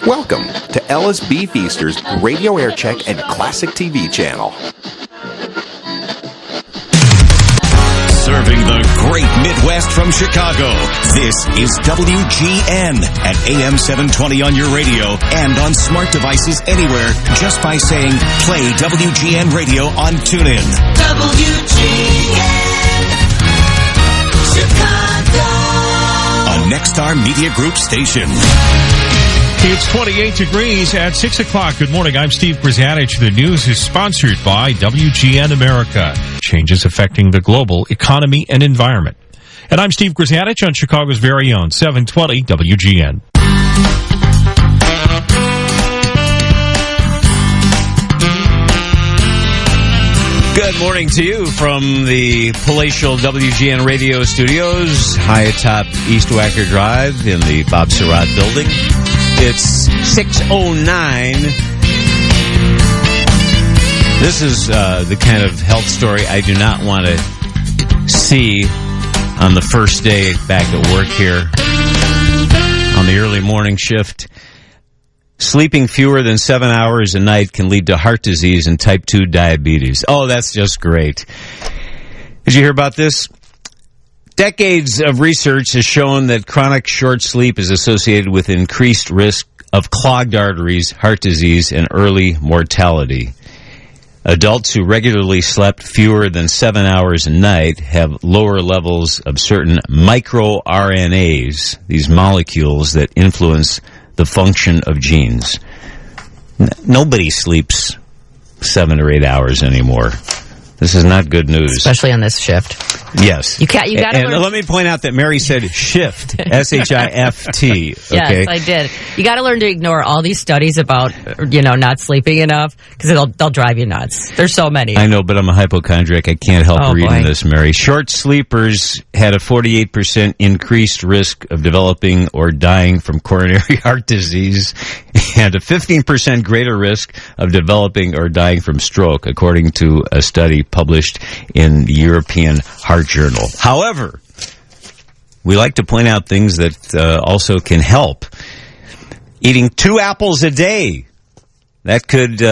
Welcome to LSB Feaster's Radio Aircheck and Classic TV channel. Serving the great Midwest from Chicago, this is WGN at AM 720 on your radio and on smart devices anywhere just by saying play WGN radio on TuneIn. WGN Chicago, a Nexstar Media Group station. It's 28 degrees at 6 o'clock. Good morning. I'm Steve Grzanich. The news is sponsored by WGN America. Changes affecting the global economy and environment. And I'm Steve Grzanich on Chicago's very own 720 WGN. Good morning to you from the palatial WGN radio studios, high atop East Wacker Drive in the Bob Sirott building. It's 6:09. This is the kind of health story I do not want to see on the first day back at work here on the early morning shift. Sleeping fewer than 7 hours a night can lead to heart disease and type 2 diabetes. Oh, that's just great. Did you hear about this? Decades of research has shown that chronic short sleep is associated with increased risk of clogged arteries, heart disease, and early mortality. Adults who regularly slept fewer than 7 hours a night have lower levels of certain microRNAs, these molecules that influence the function of genes. Nobody sleeps 7 or 8 hours anymore. This is not good news. Especially on this shift. Yes. You got to let me point out that Mary said shift, S-H-I-F-T. Okay? Yes, I did. You got to learn to ignore all these studies about, not sleeping enough, because they'll drive you nuts. There's so many. I know, but I'm a hypochondriac. I can't help reading this, Mary. Short sleepers had a 48% increased risk of developing or dying from coronary heart disease and a 15% greater risk of developing or dying from stroke, according to a study published in the European Heart Journal. However, we like to point out things that also can help. Eating 2 apples a day, that could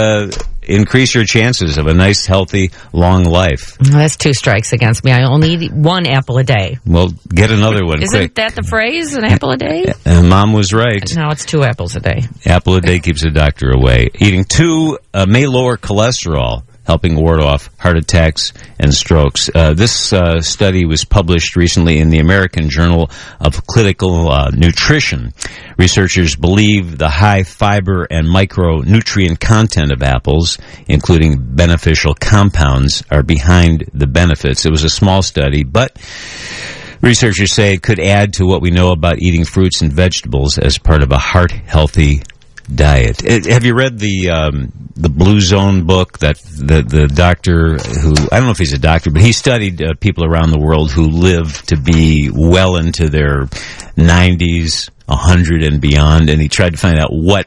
increase your chances of a nice, healthy, long life. That's 2 strikes against me. I only eat 1 apple a day. Well, get another one Isn't quick. that the phrase, an apple a day? Mom was right. No, it's 2 apples a day. Apple a day keeps the doctor away. Eating 2 may lower cholesterol, helping ward off heart attacks and strokes. This study was published recently in the American Journal of Clinical Nutrition. Researchers believe the high fiber and micronutrient content of apples, including beneficial compounds, are behind the benefits. It was a small study, but researchers say it could add to what we know about eating fruits and vegetables as part of a heart-healthy diet. Have you read the Blue Zone book that the doctor who, I don't know if he's a doctor, but he studied people around the world who live to be well into their 90s, 100 and beyond, and he tried to find out what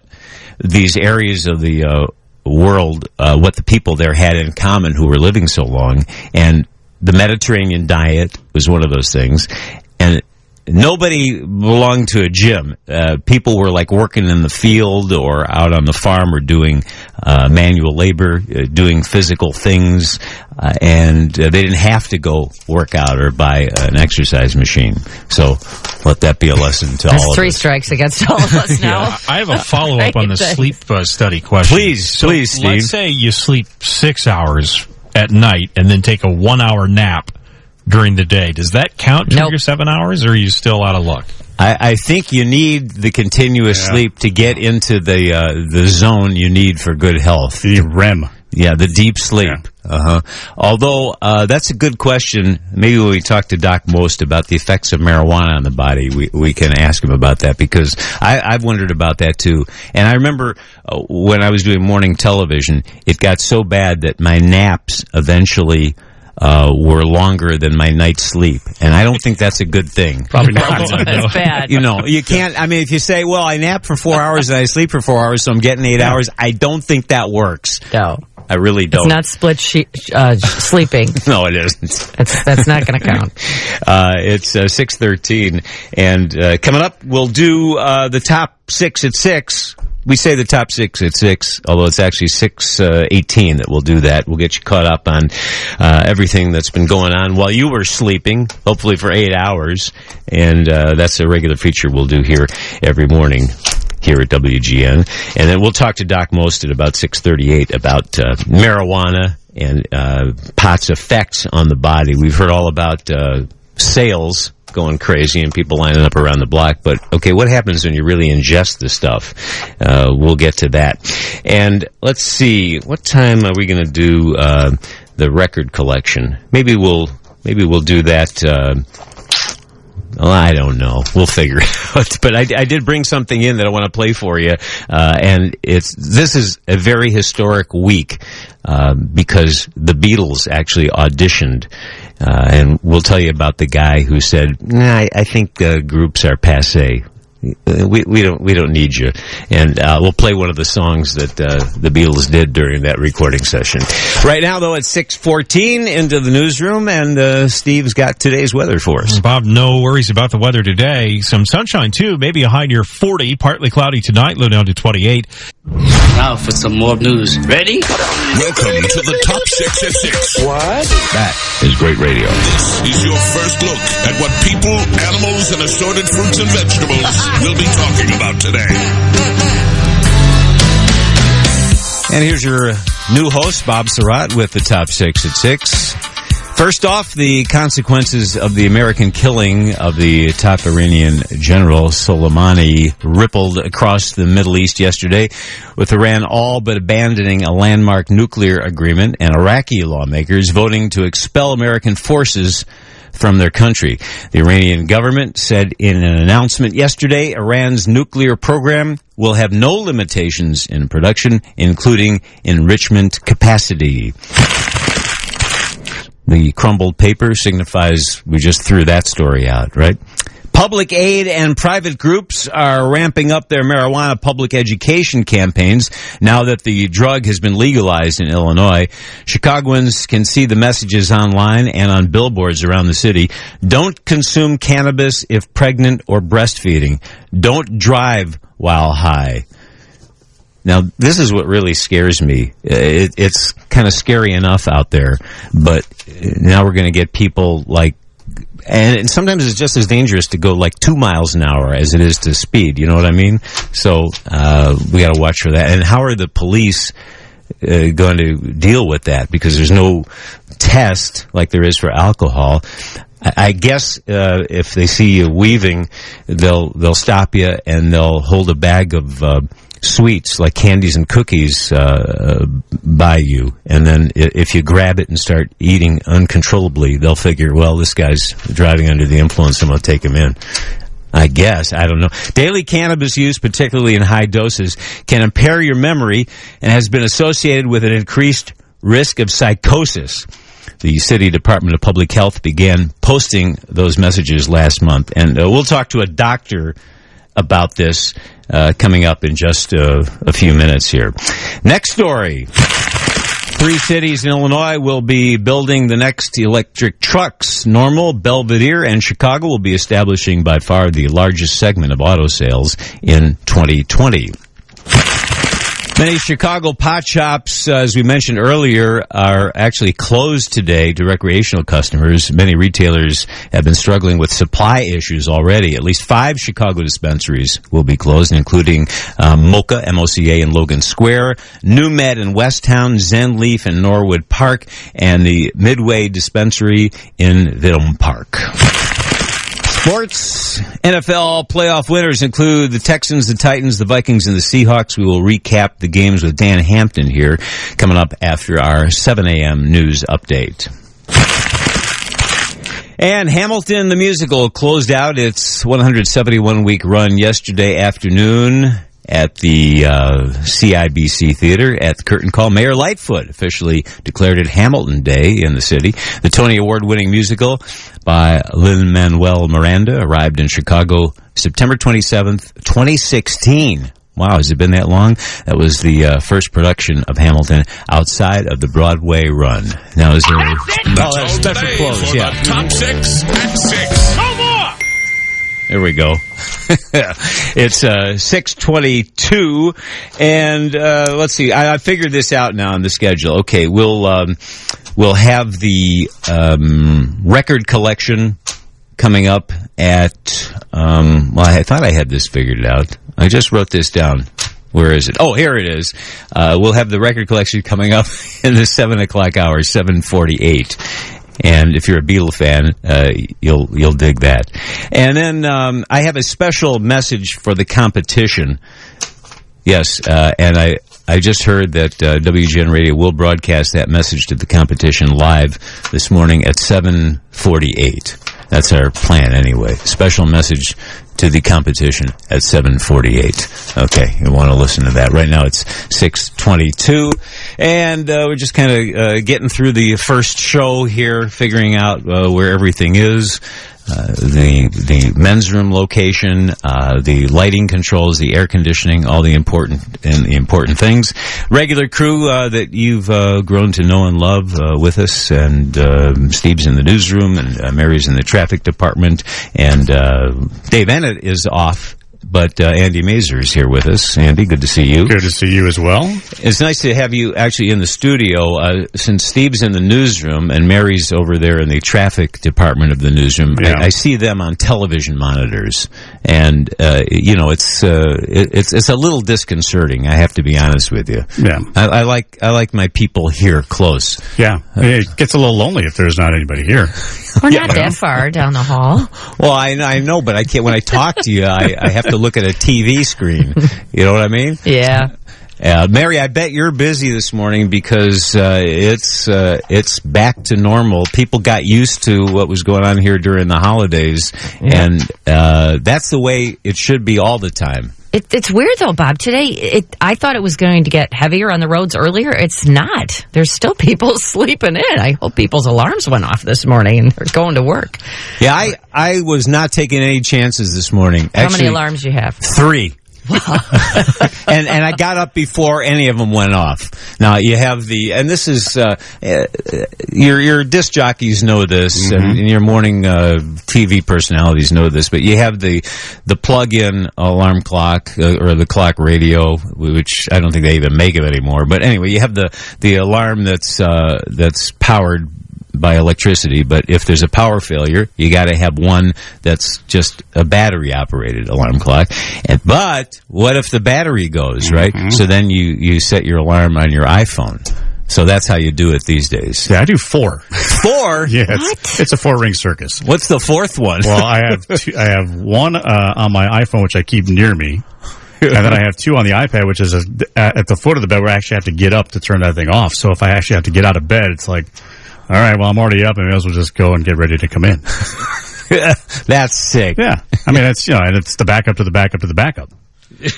these areas of the world, what the people there had in common who were living so long, and the Mediterranean diet was one of those things, and nobody belonged to a gym. People were like working in the field or out on the farm or doing manual labor, doing physical things, and they didn't have to go work out or buy an exercise machine. So let that be a lesson to all of us. That's 3 strikes against all of us now. Yeah, I have a follow-up on the sleep study question. Please, Steve. Let's say you sleep 6 hours at night and then take a 1-hour nap during the day. Does that count to your 7 hours, or are you still out of luck? I think you need the continuous sleep to get into the zone you need for good health. The REM. Yeah, the deep sleep. Yeah. Although, that's a good question. Maybe when we talk to Doc Most about the effects of marijuana on the body, we can ask him about that, because I've wondered about that too. And I remember when I was doing morning television, it got so bad that my naps eventually were longer than my night's sleep. And I don't think that's a good thing. Probably not. That's bad. You can't, I mean, if you say, well, I nap for 4 hours and I sleep for 4 hours, so I'm getting 8 hours, I don't think that works. No. I really don't. It's not split sleeping. No, it isn't. That's not going to count. It's 6:13, and coming up, we'll do the top 6 at 6. we say the top 6 at 6, although it's actually 6:18 that we'll do that. We'll get you caught up on everything that's been going on while you were sleeping, hopefully for 8 hours. And that's a regular feature we'll do here every morning here at WGN. And then we'll talk to Doc Most at about 6:38 about marijuana and pot's effects on the body. We've heard all about sales going crazy and people lining up around the block. But, okay, what happens when you really ingest the stuff? We'll get to that. And let's see, what time are we going to do the record collection? Maybe we'll do that. Well, I don't know. We'll figure it out. But I did bring something in that I want to play for you. And this is a very historic week, because the Beatles actually auditioned. And we'll tell you about the guy who said, "Nah, I think groups are passé. We don't need you." And we'll play one of the songs that the Beatles did during that recording session. Right now, though, it's 6:14 into the newsroom, and Steve's got today's weather for us. Bob, no worries about the weather today. Some sunshine, too. Maybe a high near 40. Partly cloudy tonight, low down to 28. Now for some more news. Ready? Welcome to the Top 6 at 6. What? That is great radio. This is your first look at what people, animals, and assorted fruits and vegetables will be talking about today. And here's your new host, Bob Sirott, with the Top 6 at 6. First off, the consequences of the American killing of the top Iranian general Soleimani rippled across the Middle East yesterday, with Iran all but abandoning a landmark nuclear agreement and Iraqi lawmakers voting to expel American forces from their country. The Iranian government said in an announcement yesterday, Iran's nuclear program will have no limitations in production, including enrichment capacity. The crumbled paper signifies we just threw that story out, right? Public aid and private groups are ramping up their marijuana public education campaigns now that the drug has been legalized in Illinois. Chicagoans can see the messages online and on billboards around the city. Don't consume cannabis if pregnant or breastfeeding. Don't drive while high. Now, this is what really scares me. It's kind of scary enough out there, but now we're going to get people like, and sometimes it's just as dangerous to go like 2 miles an hour as it is to speed. You know what I mean? So we got to watch for that. And how are the police going to deal with that? Because there's no test like there is for alcohol. I guess if they see you weaving, they'll stop you and they'll hold a bag of sweets like candies and cookies by you, and then if you grab it and start eating uncontrollably, they'll figure, well, this guy's driving under the influence, I'm going to take him in. I guess. I don't know. Daily cannabis use, particularly in high doses, can impair your memory and has been associated with an increased risk of psychosis. The City Department of Public Health began posting those messages last month, and we'll talk to a doctor about this coming up in just a few minutes here. Next story. 3 cities in Illinois will be building the next electric trucks. Normal, Belvedere, and Chicago will be establishing by far the largest segment of auto sales in 2020. Many Chicago pot shops, as we mentioned earlier, are actually closed today to recreational customers. Many retailers have been struggling with supply issues already. At least 5 Chicago dispensaries will be closed, including Mocha, M-O-C-A, in Logan Square, New Med in Westtown, Zen Leaf in Norwood Park, and the Midway Dispensary in Vidom Park. Sports. NFL playoff winners include the Texans, the Titans, the Vikings, and the Seahawks. We will recap the games with Dan Hampton here coming up after our 7 a.m. news update. And Hamilton, the musical, closed out its 171-week run yesterday afternoon at the CIBC Theater at the curtain call. Mayor Lightfoot officially declared it Hamilton Day in the city. The Tony Award-winning musical by Lin-Manuel Miranda arrived in Chicago September 27th, 2016. Wow, has it been that long? That was the first production of Hamilton outside of the Broadway run. Now, is there... That's all special today close, for yeah. the Top 6 at 6. No more! There we go. It's 6:22, and let's see. I figured this out now on the schedule. Okay, we'll have the record collection coming up at. Well, I thought I had this figured out. I just wrote this down. Where is it? Oh, here it is. We'll have the record collection coming up in the 7 o'clock hour, 7:48. And if you're a Beatle fan, you'll dig that. And then I have a special message for the competition. Yes, and I just heard that WGN Radio will broadcast that message to the competition live this morning at 7:48. That's our plan anyway. Special message to the competition at 7:48. Okay, you want to listen to that. Right now it's 6:22, and we're just kind of getting through the first show here, figuring out where everything is. The men's room location, the lighting controls, the air conditioning, all the important things. Regular crew that you've grown to know and love with us, and Steve's in the newsroom, and Mary's in the traffic department, and Dave Ennett is off. But Andy Mazer is here with us. Andy, good to see you. Good to see you as well. It's nice to have you actually in the studio. Since Steve's in the newsroom and Mary's over there in the traffic department of the newsroom, yeah. I see them on television monitors, and it's a little disconcerting. I have to be honest with you. Yeah, I like my people here close. Yeah, it gets a little lonely if there's not anybody here. We're not that far down the hall. Well, I know, but I can't. When I talk to you, I have to look at a TV screen. You know what I mean? Yeah. Mary, I bet you're busy this morning because it's back to normal. People got used to what was going on here during the holidays, and that's the way it should be all the time. It's weird, though, Bob. Today, I thought it was going to get heavier on the roads earlier. It's not. There's still people sleeping in. I hope people's alarms went off this morning and they're going to work. Yeah, I was not taking any chances this morning. How many alarms do you have? 3. and I got up before any of them went off. Now you have and this is your disc jockeys know this, and your morning TV personalities know this. But you have the plug-in alarm clock or the clock radio, which I don't think they even make it anymore. But anyway, you have the alarm that's powered by electricity, but if there's a power failure, you got to have one that's just a battery operated alarm clock. But what if the battery goes, right? So then you set your alarm on your iPhone. So that's how you do it these days. Yeah, I do 4. 4? Yeah, it's a 4-ring circus. What's the fourth one? Well, I have one on my iPhone, which I keep near me. And then I have 2 on the iPad, which is at the foot of the bed where I actually have to get up to turn that thing off. So if I actually have to get out of bed, it's like, all right, well, I'm already up, and I may as well just go and get ready to come in. That's sick. Yeah. I mean, it's the backup to the backup to the backup.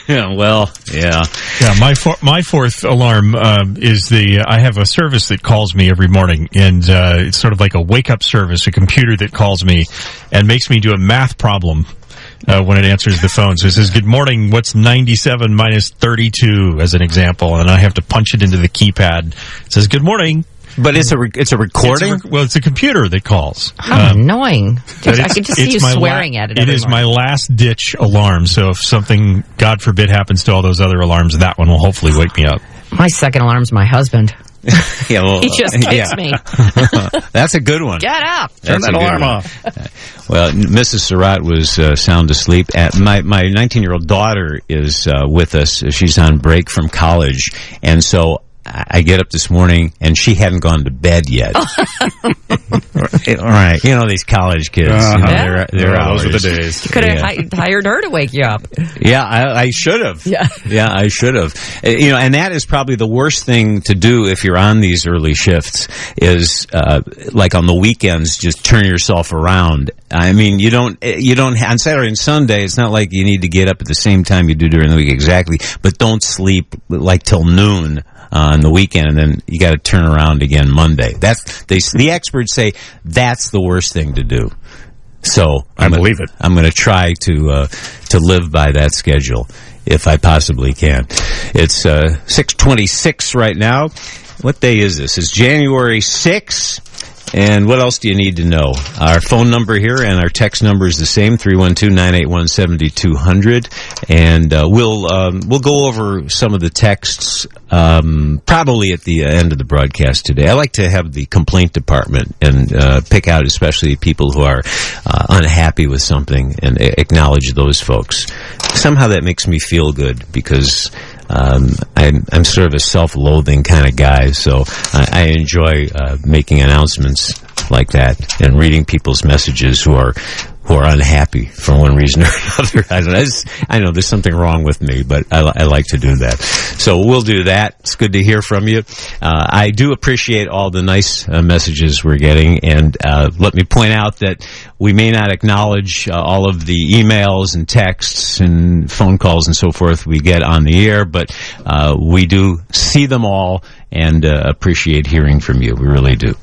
Yeah, well, yeah. Yeah, my fourth alarm is I have a service that calls me every morning, and it's sort of like a wake-up service, a computer that calls me and makes me do a math problem when it answers the phone. So it says, good morning, what's 97 minus 32, as an example, and I have to punch it into the keypad. It says, good morning. But it's a recording? It's a computer that calls. How annoying. I could just see you swearing at it. It is my last-ditch alarm, so if something, God forbid, happens to all those other alarms, that one will hopefully wake me up. My second alarm's my husband. Yeah, well, he just kicks me. That's a good one. Get up. Turn that alarm off. Well, Mrs. Sirott was sound asleep. My 19-year-old daughter is with us. She's on break from college, and so I get up this morning, and she hadn't gone to bed yet. All right. You know, these college kids. They're those are the days. You could have hired her to wake you up. Yeah, I should have. Yeah, I should have. And that is probably the worst thing to do if you're on these early shifts is, like on the weekends, just turn yourself around. I mean, you don't, on Saturday and Sunday, it's not like you need to get up at the same time you do during the week exactly, but don't sleep like till noon on the weekend, and then you got to turn around again Monday. The experts say that's the worst thing to do. So I believe it. I'm going to try to live by that schedule if I possibly can. It's 6:26 right now. What day is this? It's January 6th. And what else do you need to know? Our phone number here and our text number is the same, 312-981-7200. And we'll go over some of the texts probably at the end of the broadcast today. I like to have the complaint department and pick out especially people who are unhappy with something and acknowledge those folks. Somehow that makes me feel good because I'm sort of a self-loathing kind of guy, so I enjoy making announcements like that and reading people's messages who are unhappy for one reason or another. I know there's something wrong with me, but I like to do that. So we'll do that. It's good to hear from you. I do appreciate all the nice messages we're getting, and let me point out that we may not acknowledge all of the emails and texts and phone calls and so forth we get on the air, but we do see them all and appreciate hearing from you. We really do.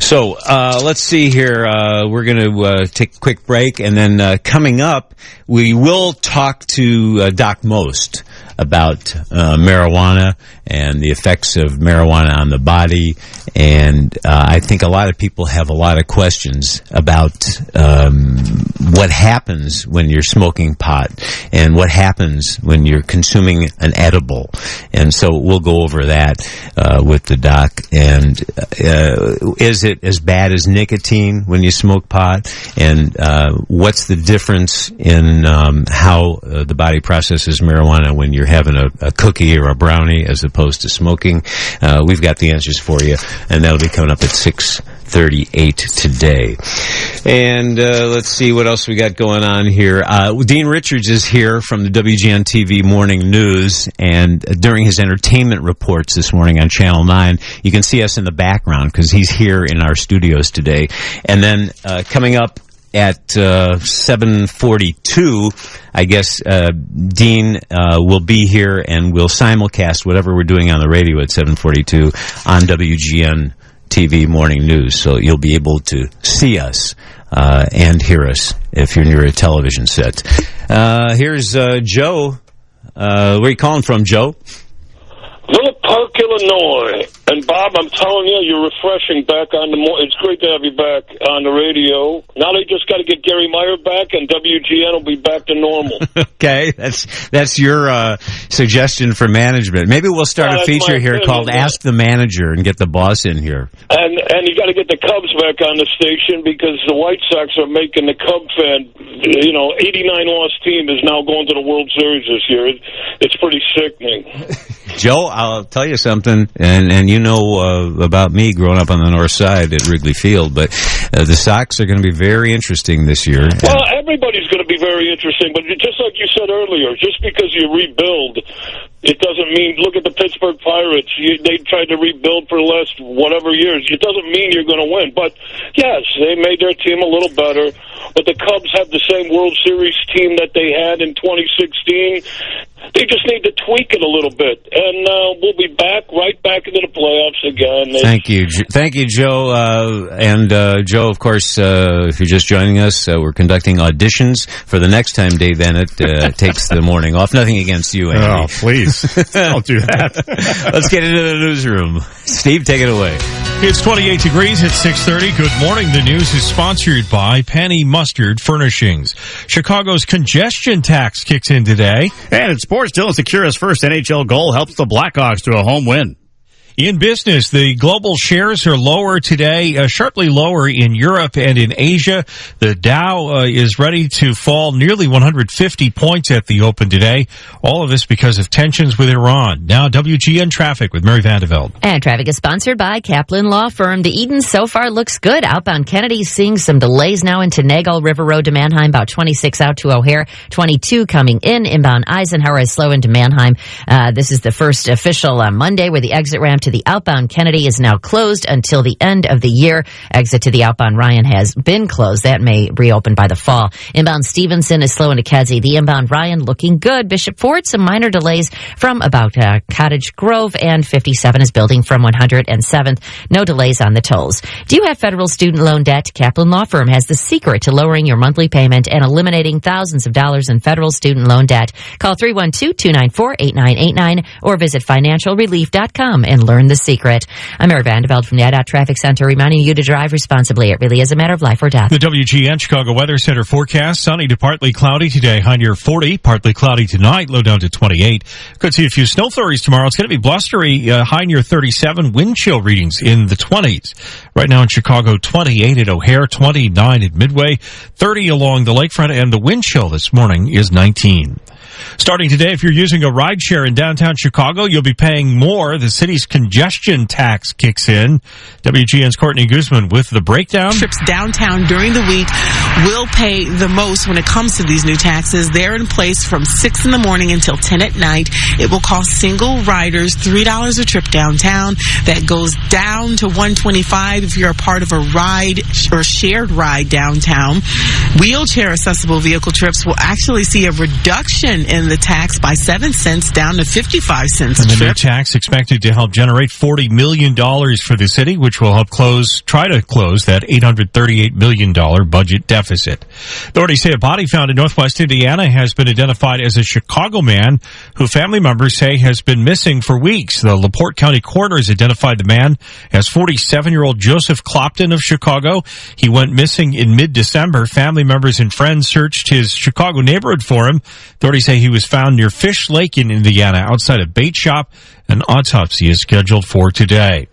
So let's see here. We're going to take a quick break, and then coming up, we will talk to Doc Most about marijuana and the effects of marijuana on the body. And I think a lot of people have a lot of questions about what happens when you're smoking pot and what happens when you're consuming an edible. And so we'll go over that with the doc. And is it as bad as nicotine when you smoke pot? And what's the difference in how the body processes marijuana when you're having a cookie or a brownie as opposed to smoking? We've got the answers for you, and that'll be coming up at 6:38 today. And let's see what else we got going on here. Dean Richards is here from the WGN TV Morning News, and during his entertainment reports this morning on Channel 9, you can see us in the background because he's here in our studios today. And then coming up at 7:42, I guess Dean will be here, and we'll simulcast whatever we're doing on the radio at 7:42 on WGN TV Morning News. So you'll be able to see us and hear us if you're near a television set. Here's Joe. Where are you calling from, Joe? Villa Park, Illinois. And Bob, I'm telling you, you're refreshing back on the. It's great to have you back on the radio. Now they just got to get Gary Meyer back, and WGN will be back to normal. Okay, that's your suggestion for management. Maybe we'll start a feature here called "Ask the Manager" and get the boss in here. And you got to get the Cubs back on the station because the White Sox are making the Cub fan. 89 loss team is now going to the World Series this year. It's pretty sickening. Joe, I'll tell you something, and you know about me growing up on the north side at Wrigley Field, but the Sox are going to be very interesting this year. Well, everybody's going to be very interesting, but just like you said earlier, just because you rebuild, it doesn't mean, look at the Pittsburgh Pirates. They tried to rebuild for the last whatever years. It doesn't mean you're going to win. But, yes, they made their team a little better. But the Cubs have the same World Series team that they had in 2016. They just need to tweak it a little bit. And we'll be right back into the playoffs again. Thank you, Joe. Joe, of course, if you're just joining us, we're conducting auditions for the next time Dave Bennett takes the morning off. Nothing against you, Andy. Oh, please. Don't do that. Let's get into the newsroom. Steve, take it away. It's 28 degrees at 6:30. Good morning. The news is sponsored by Penny Mustard Furnishings. Chicago's congestion tax kicks in today. And in sports, Dylan Secura's first NHL goal helps the Blackhawks to a home win. In business, the global shares are lower today, sharply lower in Europe and in Asia. The Dow is ready to fall nearly 150 points at the open today. All of this because of tensions with Iran. Now, WGN Traffic with Mary Vandeveld. And traffic is sponsored by Kaplan Law Firm. The Eden so far looks good. Outbound Kennedy seeing some delays now into Nagle River Road to Mannheim, about 26 out to O'Hare, 22 coming in. Inbound Eisenhower is slow into Mannheim. This is the first official Monday where the exit ramp to the outbound Kennedy is now closed until the end of the year. Exit to the outbound Ryan has been closed. That may reopen by the fall. Inbound Stevenson is slow into Kedzie. The inbound Ryan looking good. Bishop Ford, some minor delays from about Cottage Grove, and 57 is building from 107th. No delays on the tolls. Do you have federal student loan debt? Kaplan Law Firm has the secret to lowering your monthly payment and eliminating thousands of dollars in federal student loan debt. Call 312-294-8989 or visit financialrelief.com and learn Learn the secret. I'm Mary Vanderveld from the IDOT Traffic Center, reminding you to drive responsibly. It really is a matter of life or death. The WGN Chicago Weather Center forecast, sunny to partly cloudy today, high near 40, partly cloudy tonight, low down to 28. Could see a few snow flurries tomorrow. It's going to be blustery, high near 37, wind chill readings in the 20s. Right now in Chicago, 28 at O'Hare, 29 at Midway, 30 along the lakefront, and the wind chill this morning is 19. Starting today, if you're using a rideshare in downtown Chicago, you'll be paying more. The city's congestion tax kicks in. WGN's Courtney Guzman with the breakdown. Trips downtown during the week will pay the most when it comes to these new taxes. They're in place from 6 in the morning until 10 at night. It will cost single riders $3 a trip downtown. That goes down to $125 if you're a part of a ride or shared ride downtown. Wheelchair accessible vehicle trips will actually see a reduction in the tax by 7 cents down to 55 cents a trip. The new tax expected to help generate $40 million for the city, which will help try to close that $838 million budget deficit. Authorities say a body found in northwest Indiana has been identified as a Chicago man who family members say has been missing for weeks. The LaPorte County coroner has identified the man as 47-year-old Joseph Clopton of Chicago. He went missing in mid-December. Family members and friends searched his Chicago neighborhood for him. Authorities say he was found near Fish Lake in Indiana outside a bait shop. An autopsy is scheduled for today.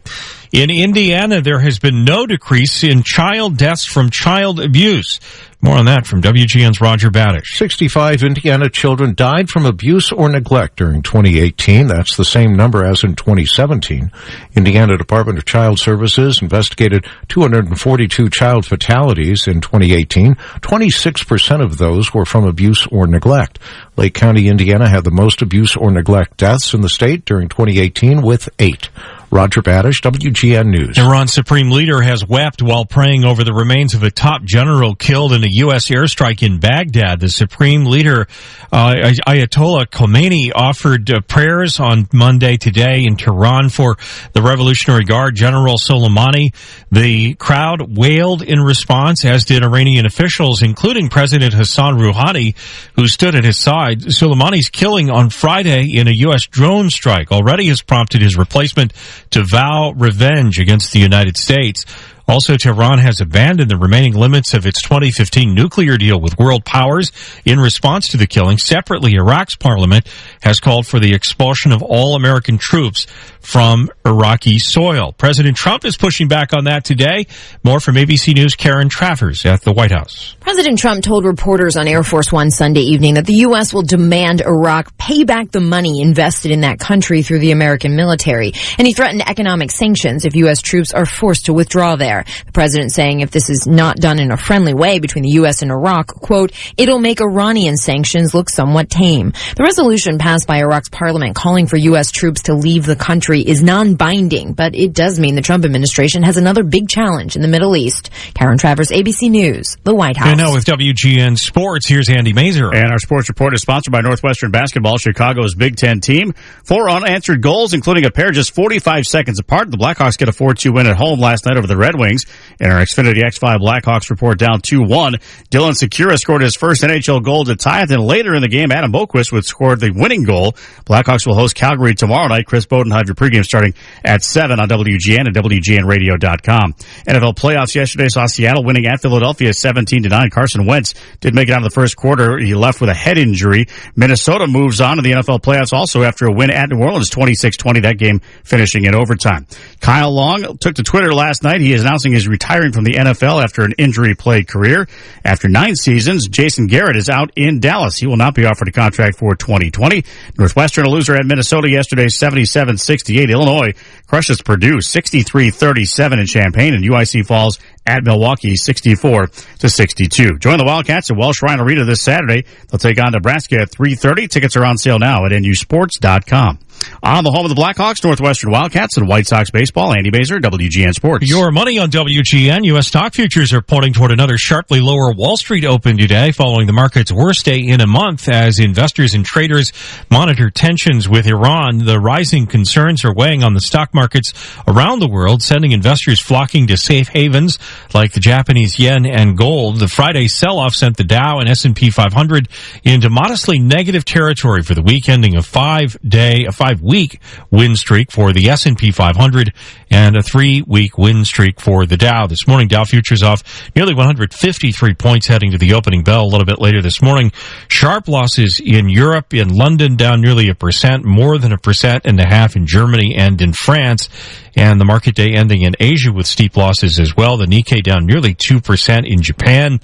In Indiana, there has been no decrease in child deaths from child abuse. More on that from WGN's Roger Badish. 65 Indiana children died from abuse or neglect during 2018. That's the same number as in 2017. Indiana Department of Child Services investigated 242 child fatalities in 2018. 26% of those were from abuse or neglect. Lake County, Indiana had the most abuse or neglect deaths in the state during 2018 with 8. Roger Badish, WGN News. Iran's supreme leader has wept while praying over the remains of a top general killed in a U.S. airstrike in Baghdad. The supreme leader, Ayatollah Khomeini, offered prayers on Monday today in Tehran for the Revolutionary Guard General Soleimani. The crowd wailed in response, as did Iranian officials, including President Hassan Rouhani, who stood at his side. Soleimani's killing on Friday in a U.S. drone strike already has prompted his replacement to vow revenge against the United States. Also, Tehran has abandoned the remaining limits of its 2015 nuclear deal with world powers in response to the killing. Separately, Iraq's parliament has called for the expulsion of all American troops from Iraqi soil. President Trump is pushing back on that today. More from ABC News' Karen Travers at the White House. President Trump told reporters on Air Force One Sunday evening that the U.S. will demand Iraq pay back the money invested in that country through the American military. And he threatened economic sanctions if U.S. troops are forced to withdraw there. The president saying if this is not done in a friendly way between the U.S. and Iraq, quote, it'll make Iranian sanctions look somewhat tame. The resolution passed by Iraq's parliament calling for U.S. troops to leave the country is non-binding, but it does mean the Trump administration has another big challenge in the Middle East. Karen Travers, ABC News, the White House. And now with WGN Sports, here's Andy Mazer. And our sports report is sponsored by Northwestern Basketball, Chicago's Big Ten team. 4 unanswered goals, including a pair just 45 seconds apart. The Blackhawks get a 4-2 win at home last night over the Red Wings. In our Xfinity X5 Blackhawks report, down 2-1. Dylan Secura scored his first NHL goal to tie it. Then later in the game, Adam Boquist would score the winning goal. Blackhawks will host Calgary tomorrow night. Chris Bowden had your pregame starting at 7 on WGN and WGNradio.com. NFL playoffs yesterday saw Seattle winning at Philadelphia 17-9. Carson Wentz did make it out of the first quarter. He left with a head injury. Minnesota moves on to the NFL playoffs also after a win at New Orleans 26-20. That game finishing in overtime. Kyle Long took to Twitter last night. He is announcing his retiring from the NFL after an injury-plagued career. After 9 seasons, Jason Garrett is out in Dallas. He will not be offered a contract for 2020. Northwestern, a loser at Minnesota yesterday, 77-68. Illinois crushes Purdue 63-37 in Champaign, and UIC falls at Milwaukee 64-62. Join the Wildcats at Welsh Rhine Arena this Saturday. They'll take on Nebraska at 3:30. Tickets are on sale now at nusports.com. On the home of the Blackhawks, Northwestern Wildcats, and White Sox baseball, Andy Baser, WGN Sports. Your money on WGN. U.S. stock futures are pointing toward another sharply lower Wall Street open today, following the market's worst day in a month as investors and traders monitor tensions with Iran. The rising concerns are weighing on the stock markets around the world, sending investors flocking to safe havens like the Japanese yen and gold. The Friday sell-off sent the Dow and S&P 500 into modestly negative territory for the week ending a five-day 5-week win streak for the S&P 500 and a 3-week win streak for the Dow. This morning, Dow futures off nearly 153 points heading to the opening bell a little bit later this morning. Sharp losses in Europe, in London down nearly 1%, more than 1.5% in Germany and in France. And the market day ending in Asia with steep losses as well. The Nikkei down nearly 2% in Japan,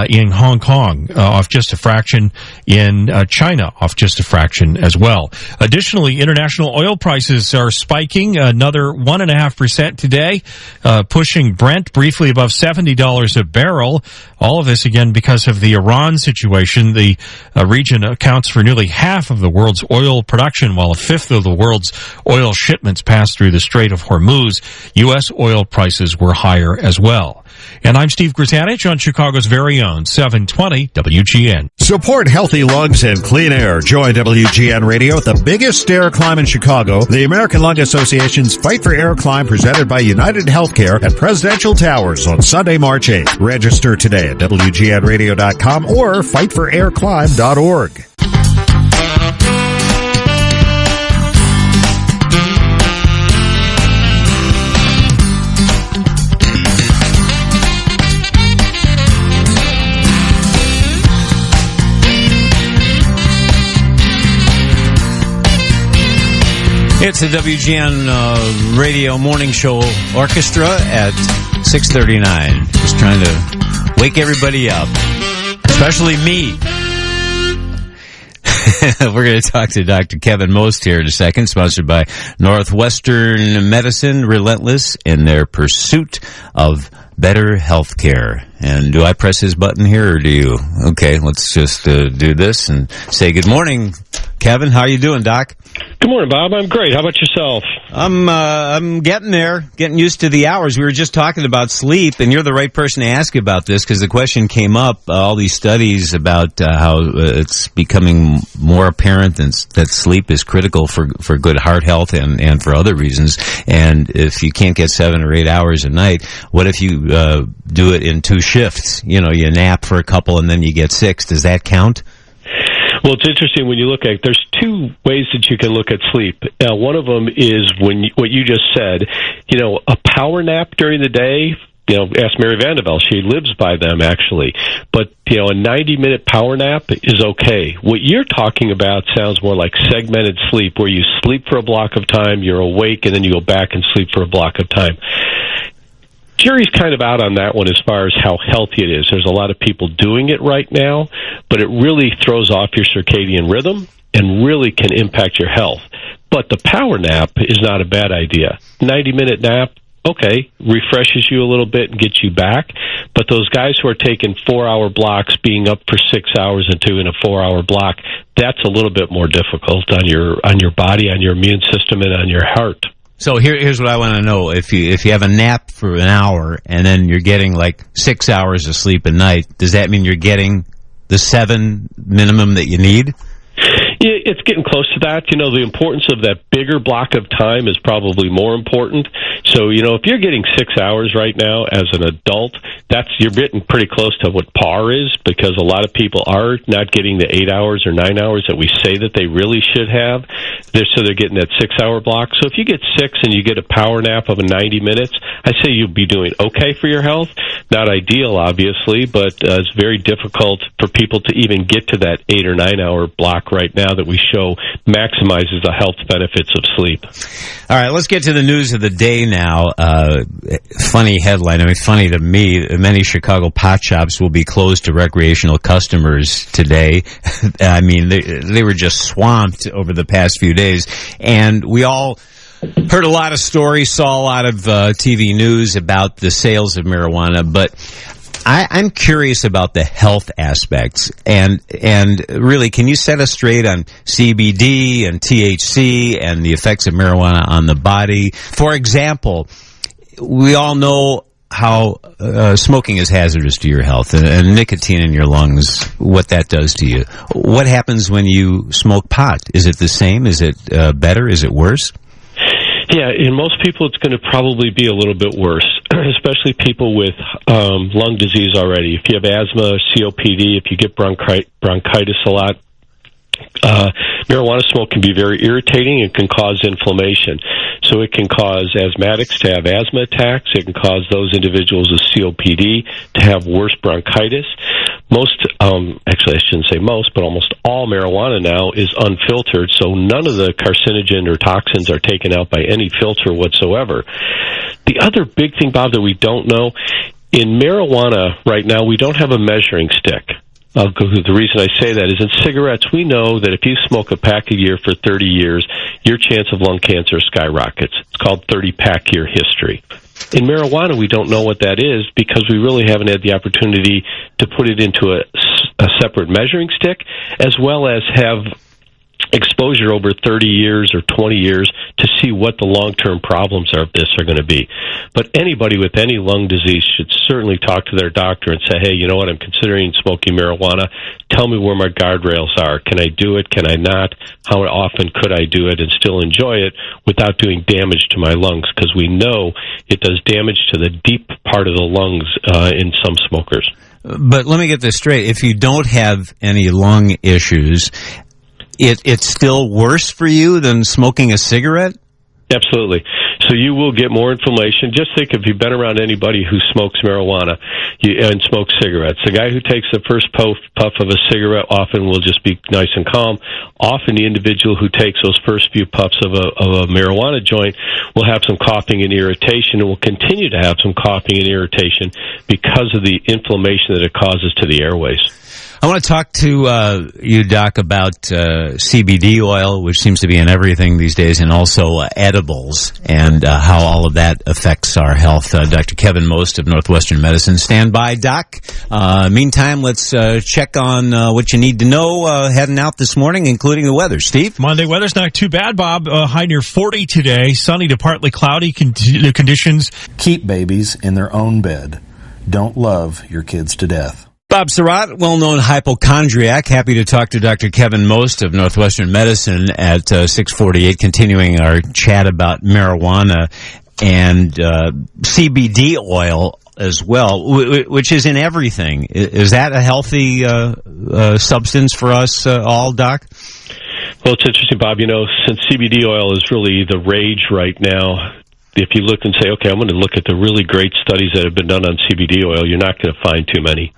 in Hong Kong off just a fraction, in China off just a fraction as well. Additionally, international oil prices are spiking another 1.5% today, pushing Brent briefly above $70 a barrel. All of this again because of the Iran situation. The region accounts for nearly half of the world's oil production, while a fifth of the world's oil shipments pass through the Strait of Hormuz. U.S. oil prices were higher as well. And I'm Steve Grzanich on Chicago's very own 720 WGN. Support healthy lungs and clean air. Join WGN Radio at the biggest stair climb in Chicago, the American Lung Association's Fight for Air Climb, presented by United Healthcare at Presidential Towers on Sunday, March 8th. Register today at WGNradio.com or fightforairclimb.org. It's the WGN Radio Morning Show Orchestra at 6:39. Just trying to wake everybody up, especially me. We're going to talk to Dr. Kevin Most here in a second, sponsored by Northwestern Medicine, relentless in their pursuit of better health care. And do I press his button here, or do you? Okay, let's just do this and say good morning, Kevin. How are you doing, Doc? Good morning, Bob. I'm great. How about yourself? I'm getting there, getting used to the hours. We were just talking about sleep, and you're the right person to ask about this because the question came up, all these studies about how it's becoming more apparent that sleep is critical for good heart health and for other reasons. And if you can't get 7 or 8 hours a night, what if you do it in 2 shifts? You know, you nap for a couple and then you get 6. Does that count? Well, it's interesting when you look at, there's 2 ways that you can look at sleep. One of them is what you just said, you know, a power nap during the day. You know, ask Mary Vanderbilt. She lives by them, actually. But, you know, a 90-minute power nap is okay. What you're talking about sounds more like segmented sleep, where you sleep for a block of time, you're awake, and then you go back and sleep for a block of time. Jury's kind of out on that one as far as how healthy it is. There's a lot of people doing it right now, but it really throws off your circadian rhythm and really can impact your health. But the power nap is not a bad idea. 90-minute nap, okay, refreshes you a little bit and gets you back. But those guys who are taking 4-hour blocks, being up for 6 hours and 2 in a 4-hour block, that's a little bit more difficult on your body, on your immune system, and on your heart. So here's what I want to know. If you have a nap for an hour and then you're getting like 6 hours of sleep a night, does that mean you're getting the 7 minimum that you need? Yeah, it's getting close to that. You know, the importance of that bigger block of time is probably more important. So, you know, if you're getting 6 hours right now as an adult, you're getting pretty close to what par is, because a lot of people are not getting the 8 hours or 9 hours that we say that they really should have. So they're getting that 6-hour block. So if you get 6 and you get a power nap of 90 minutes, I say you'll be doing okay for your health. Not ideal, obviously, but it's very difficult for people to even get to that 8 or 9 hour block right now that we show maximizes the health benefits of sleep. All right, let's get to the news of the day now. Funny headline. I mean, funny to me. Many Chicago pot shops will be closed to recreational customers today. I mean, they were just swamped over the past few days. And we all heard a lot of stories, saw a lot of TV news about the sales of marijuana, but I'm curious about the health aspects, and really, can you set us straight on CBD and THC and the effects of marijuana on the body? For example, we all know how smoking is hazardous to your health, and nicotine in your lungs, what that does to you. What happens when you smoke pot? Is it the same? Is it better? Is it worse? Yeah, in most people, it's going to probably be a little bit worse, especially people with lung disease already. If you have asthma or COPD, if you get bronchitis a lot, Marijuana smoke can be very irritating and can cause inflammation. So it can cause asthmatics to have asthma attacks. It can cause those individuals with COPD to have worse bronchitis. Actually I shouldn't say most, but almost all marijuana now is unfiltered, so none of the carcinogen or toxins are taken out by any filter whatsoever. The other big thing, Bob, that we don't know, in marijuana right now, we don't have a measuring stick. The reason I say that is in cigarettes, we know that if you smoke a pack a year for 30 years, your chance of lung cancer skyrockets. It's called 30-pack year history. In marijuana, we don't know what that is because we really haven't had the opportunity to put it into a separate measuring stick, as well as have exposure over 30 years or 20 years to see what the long-term problems of this are going to be. But anybody with any lung disease should certainly talk to their doctor and say, hey, you know what, I'm considering smoking marijuana. Tell me where my guardrails are. Can I do it? Can I not? How often could I do it and still enjoy it without doing damage to my lungs? Because we know it does damage to the deep part of the lungs in some smokers. But let me get this straight. If you don't have any lung issues, it's still worse for you than smoking a cigarette? Absolutely. So you will get more inflammation. Just think if you've been around anybody who smokes marijuana and smokes cigarettes. The guy who takes the first puff of a cigarette often will just be nice and calm. Often the individual who takes those first few puffs of a marijuana joint will have some coughing and irritation and will continue to have some coughing and irritation because of the inflammation that it causes to the airways. I want to talk to you, Doc, about CBD oil, which seems to be in everything these days, and also edibles, and how all of that affects our health. Dr. Kevin Most of Northwestern Medicine. Stand by, Doc. Meantime, let's check on what you need to know heading out this morning, including the weather. Steve? Monday weather's not too bad, Bob. High near 40 today. Sunny to partly cloudy conditions. Keep babies in their own bed. Don't love your kids to death. Bob Sirott, well-known hypochondriac. Happy to talk to Dr. Kevin Most of Northwestern Medicine at 6:48, continuing our chat about marijuana and CBD oil as well, which is in everything. Is that a healthy substance for us all, Doc? Well, it's interesting, Bob. You know, since CBD oil is really the rage right now, if you look and say, okay, I'm going to look at the really great studies that have been done on CBD oil, you're not going to find too many.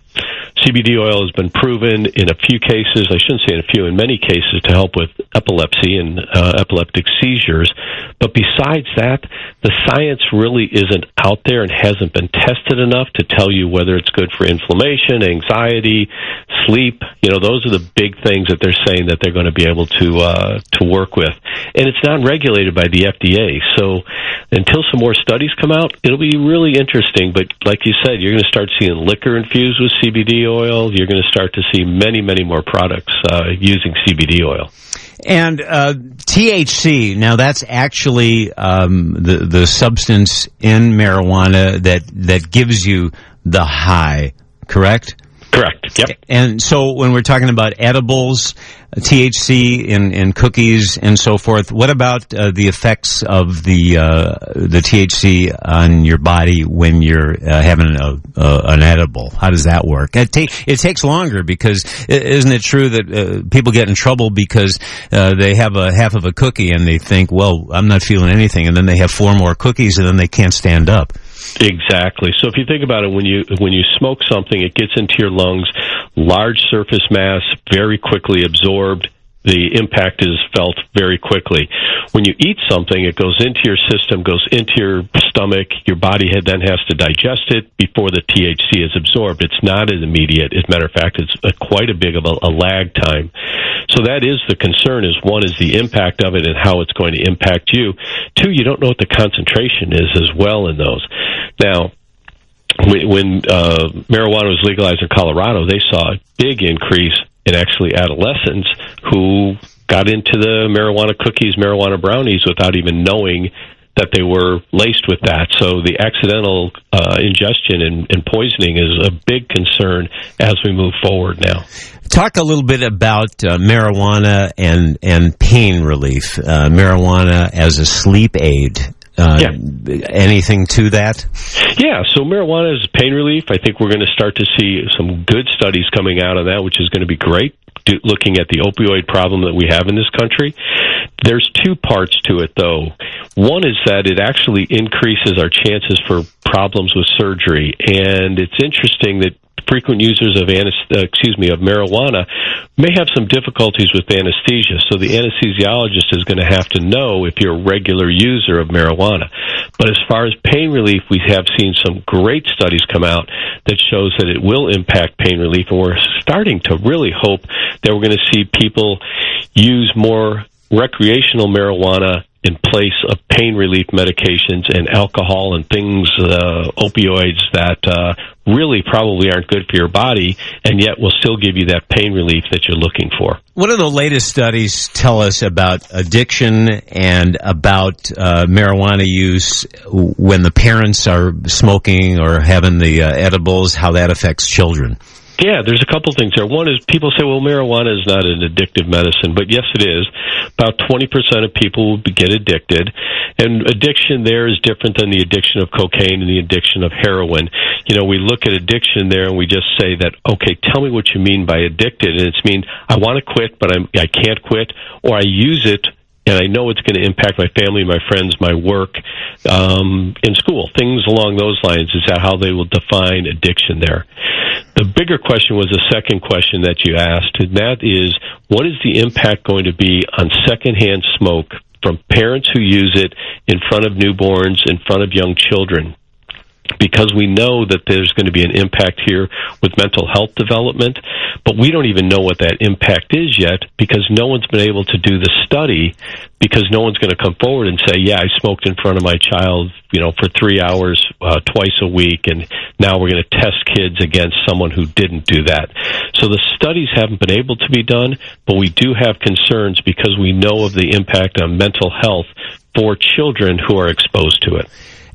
CBD oil has been proven in a few cases, I shouldn't say in a few, in many cases, to help with epilepsy and epileptic seizures. But besides that, the science really isn't out there and hasn't been tested enough to tell you whether it's good for inflammation, anxiety, sleep. You know, those are the big things that they're saying that they're going to be able to work with. And it's not regulated by the FDA. So until some more studies come out, it'll be really interesting. But like you said, you're going to start seeing liquor infused with CBD oil. You're going to start to see many, many more products using CBD oil. And THC, now that's actually the substance in marijuana that gives you the high, correct? Correct, yep. And so when we're talking about edibles, THC in cookies and so forth, what about the effects of the THC on your body when you're having an edible? How does that work? It takes longer because isn't it true that people get in trouble because they have a half of a cookie and they think, well, I'm not feeling anything, and then they have 4 more cookies and then they can't stand up. Exactly. So if you think about it, when you smoke something, it gets into your lungs, large surface mass, very quickly absorbed. The impact is felt very quickly. When you eat something, it goes into your system, goes into your stomach. Your body then has to digest it before the THC is absorbed. It's not as immediate. As a matter of fact, it's quite a big of a lag time. So that is the concern. Is one is the impact of it and how it's going to impact you. 2, you don't know what the concentration is as well in those. Now, when marijuana was legalized in Colorado, they saw a big increase in actually adolescents who got into the marijuana cookies, marijuana brownies without even knowing that they were laced with that. So the accidental ingestion and poisoning is a big concern as we move forward now. Talk a little bit about marijuana and pain relief. Marijuana as a sleep aid. Anything to that? Yeah, so marijuana is pain relief. I think we're going to start to see some good studies coming out of that, which is going to be great. looking at the opioid problem that we have in this country. There's two parts to it, though. One is that it actually increases our chances for problems with surgery, and it's interesting that frequent users of marijuana may have some difficulties with anesthesia, so the anesthesiologist is going to have to know if you're a regular user of marijuana. But as far as pain relief, we have seen some great studies come out that shows that it will impact pain relief, and we're starting to really hope that we're going to see people use more recreational marijuana in place of pain relief medications and alcohol and things, opioids that really probably aren't good for your body, and yet will still give you that pain relief that you're looking for. What do the latest studies tell us about addiction and about marijuana use when the parents are smoking or having the edibles, how that affects children? Yeah, there's a couple things there. One is people say, well, marijuana is not an addictive medicine, but yes, it is. About 20% of people will get addicted, and addiction there is different than the addiction of cocaine and the addiction of heroin. You know, we look at addiction there and we just say that, okay, tell me what you mean by addicted, and it's mean I want to quit, but I can't quit, or I use it and I know it's going to impact my family, my friends, my work, in school. Things along those lines is how they will define addiction there. The bigger question was the second question that you asked, and that is, what is the impact going to be on secondhand smoke from parents who use it in front of newborns, in front of young children? Because we know that there's going to be an impact here with mental health development, but we don't even know what that impact is yet because no one's been able to do the study, because no one's going to come forward and say, yeah, I smoked in front of my child, for 3 hours twice a week, and now we're going to test kids against someone who didn't do that. So the studies haven't been able to be done, but we do have concerns because we know of the impact on mental health for children who are exposed to it.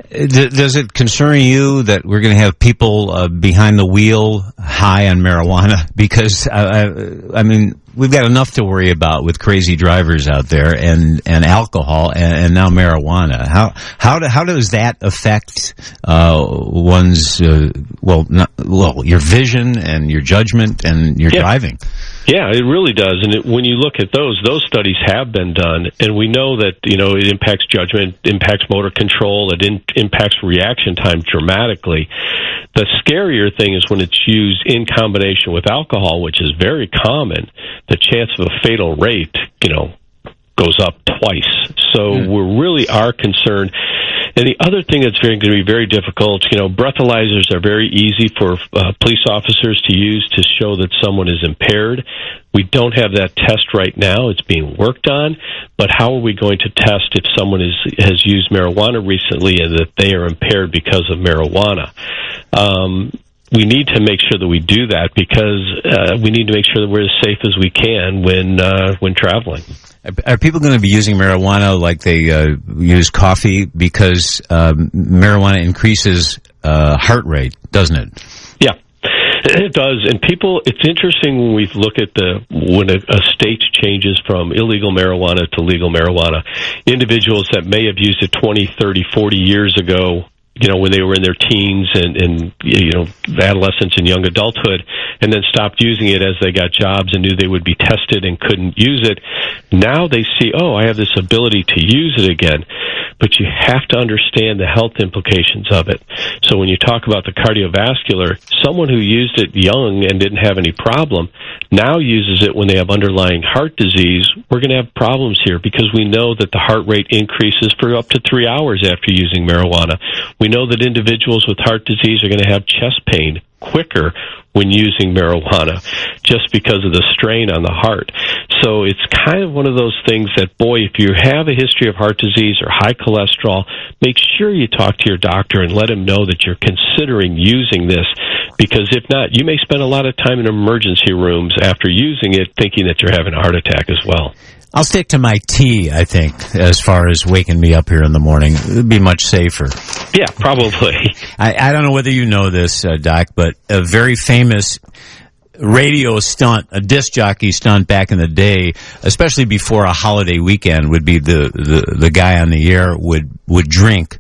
Does it concern you that we're going to have people behind the wheel high on marijuana? Because, I mean, we've got enough to worry about with crazy drivers out there and alcohol and now marijuana. How does that affect one's, your vision and your judgment and your driving? Yeah, it really does. And when you look at those studies have been done, and we know that, it impacts judgment, impacts motor control, it impacts reaction time dramatically. The scarier thing is when it's used in combination with alcohol, which is very common, the chance of a fatal rate, goes up twice. So we really are concerned. And the other thing that's going to be very difficult, breathalyzers are very easy for police officers to use to show that someone is impaired. We don't have that test right now. It's being worked on. But how are we going to test if someone has used marijuana recently and that they are impaired because of marijuana? We need to make sure that we do that because we need to make sure that we're as safe as we can when traveling. Are people going to be using marijuana like they use coffee? Because marijuana increases heart rate, doesn't it? Yeah, it does. And it's interesting when we look at when a state changes from illegal marijuana to legal marijuana. Individuals that may have used it 20, 30, 40 years ago, when they were in their teens and adolescence and young adulthood, and then stopped using it as they got jobs and knew they would be tested and couldn't use it. Now they see, I have this ability to use it again. But you have to understand the health implications of it. So when you talk about the cardiovascular, someone who used it young and didn't have any problem now uses it when they have underlying heart disease. We're going to have problems here because we know that the heart rate increases for up to 3 hours after using marijuana. We know that individuals with heart disease are going to have chest pain quicker when using marijuana just because of the strain on the heart. So it's kind of one of those things that, boy, if you have a history of heart disease or high cholesterol, make sure you talk to your doctor and let him know that you're considering using this, because if not, you may spend a lot of time in emergency rooms after using it thinking that you're having a heart attack as well. I'll stick to my tea, I think, as far as waking me up here in the morning. It would be much safer. Yeah, probably. I don't know whether you know this, Doc, but a very famous radio stunt, a disc jockey stunt back in the day, especially before a holiday weekend, would be the guy on the air would drink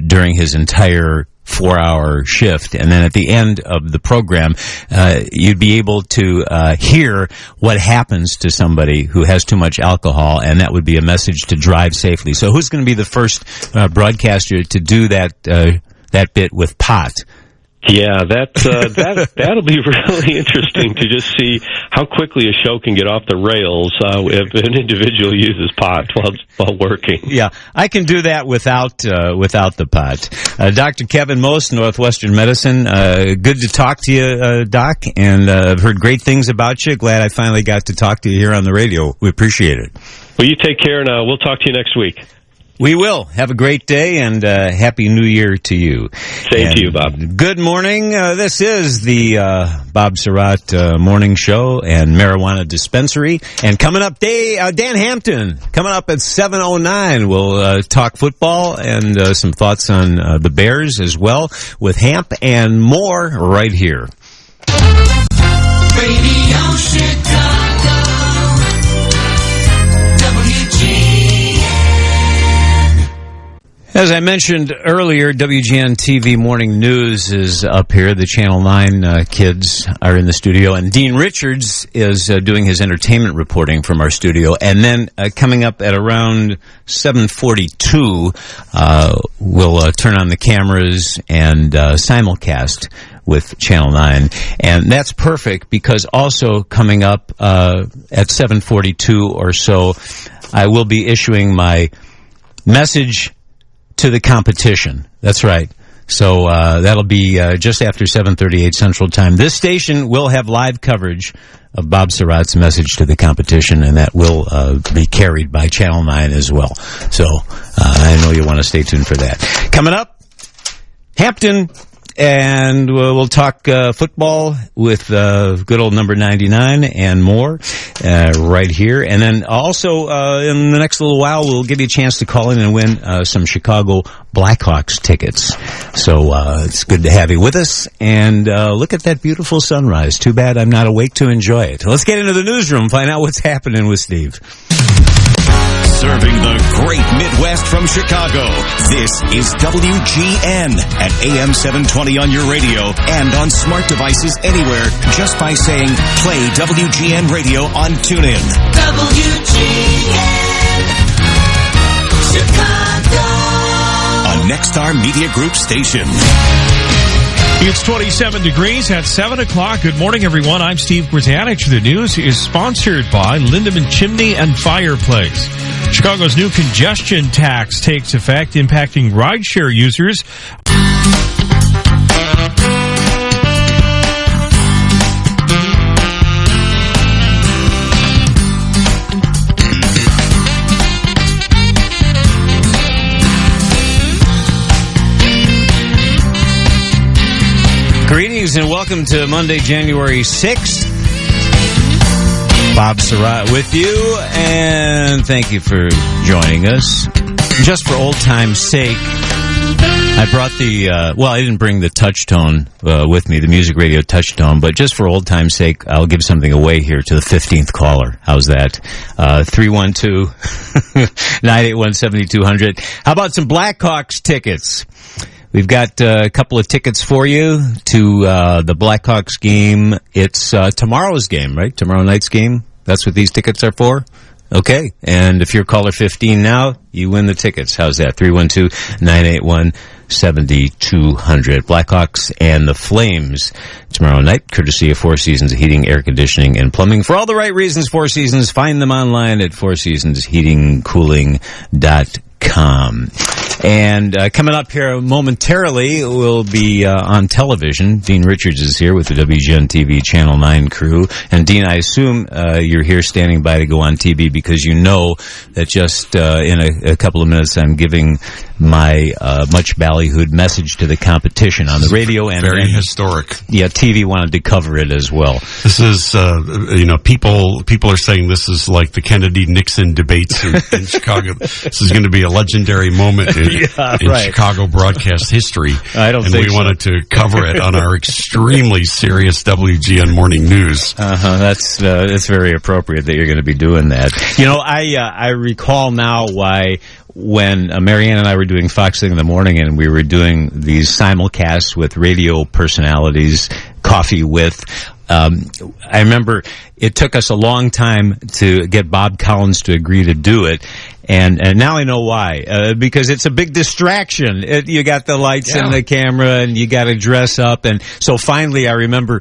during his entire 4-hour shift, and then at the end of the program, you'd be able to hear what happens to somebody who has too much alcohol, and that would be a message to drive safely. So who's going to be the first broadcaster to do that bit with pot? Yeah, that'll be really interesting to just see how quickly a show can get off the rails if an individual uses pot while working. Yeah, I can do that without the pot. Dr. Kevin Most, Northwestern Medicine. Good to talk to you, Doc, and I've heard great things about you. Glad I finally got to talk to you here on the radio. We appreciate it. Well, you take care, and we'll talk to you next week. We will. Have a great day, and Happy New Year to you. Same to you, Bob. Good morning. This is the Bob Sirott Morning Show and Marijuana Dispensary. And coming up, Dan Hampton. Coming up at 7:09, we'll talk football and some thoughts on the Bears as well with Hamp and more right here. Radio Chicago, WGN. As I mentioned earlier, WGN TV Morning News is up here. The Channel 9 kids are in the studio, and Dean Richards is doing his entertainment reporting from our studio. And then coming up at around 7:42, we'll turn on the cameras and simulcast with Channel 9. And that's perfect because also coming up at 7:42 or so, I will be issuing my message to the competition. That's right. So that'll be just after 7:38 Central Time. This station will have live coverage of Bob Sirott's message to the competition, and that will be carried by Channel 9 as well. So I know you want to stay tuned for that. Coming up, Hampton, and we'll talk football with good old number 99 and more right here. And then also in the next little while, we'll give you a chance to call in and win some Chicago Blackhawks tickets. So it's good to have you with us. And look at that beautiful sunrise. Too bad I'm not awake to enjoy it. Let's get into the newsroom, find out what's happening with Steve. Serving the great Midwest from Chicago, this is WGN at AM 720 on your radio and on smart devices anywhere just by saying play WGN radio on TuneIn. WGN Chicago, A Nexstar Media Group station. It's 27 degrees at 7 o'clock. Good morning, everyone. I'm Steve Grzanich. The news is sponsored by Lindemann Chimney and Fireplace. Chicago's new congestion tax takes effect, impacting rideshare users. Greetings and welcome to Monday, January 6th. Bob Sirott with you, and thank you for joining us. Just for old time's sake, I brought I didn't bring the touch-tone with me, the music radio touch-tone, but just for old time's sake, I'll give something away here to the 15th caller. How's that? 312-981-7200. How about some Blackhawks tickets? We've got a couple of tickets for you to the Blackhawks game. It's tomorrow's game, right? Tomorrow night's game. That's what these tickets are for? Okay. And if you're caller 15 now, you win the tickets. How's that? 312-981-7200. Blackhawks and the Flames tomorrow night, courtesy of Four Seasons Heating, Air Conditioning, and Plumbing. For all the right reasons, Four Seasons. Find them online at fourseasonsheatingcooling.com. And coming up here momentarily, we'll be on television. Dean Richards is here with the WGN TV Channel 9 crew. And Dean, I assume you're here standing by to go on TV because you know that just in a couple of minutes I'm giving my much ballyhooed message to the competition on the radio. And very historic. Yeah, TV wanted to cover it as well. This is, people are saying this is like the Kennedy-Nixon debates in Chicago. This is going to be a legendary moment in Chicago broadcast history. I don't and think we so. wanted to cover it on our extremely serious WGN Morning News. That's very appropriate that you're going to be doing that. You know, I recall now why when Marianne and I were doing Fox Thing in the Morning and we were doing these simulcasts with radio personalities, Coffee with, I remember it took us a long time to get Bob Collins to agree to do it. And now I know why. Because it's a big distraction. You got the lights and the camera and you got to dress up. And so finally I remember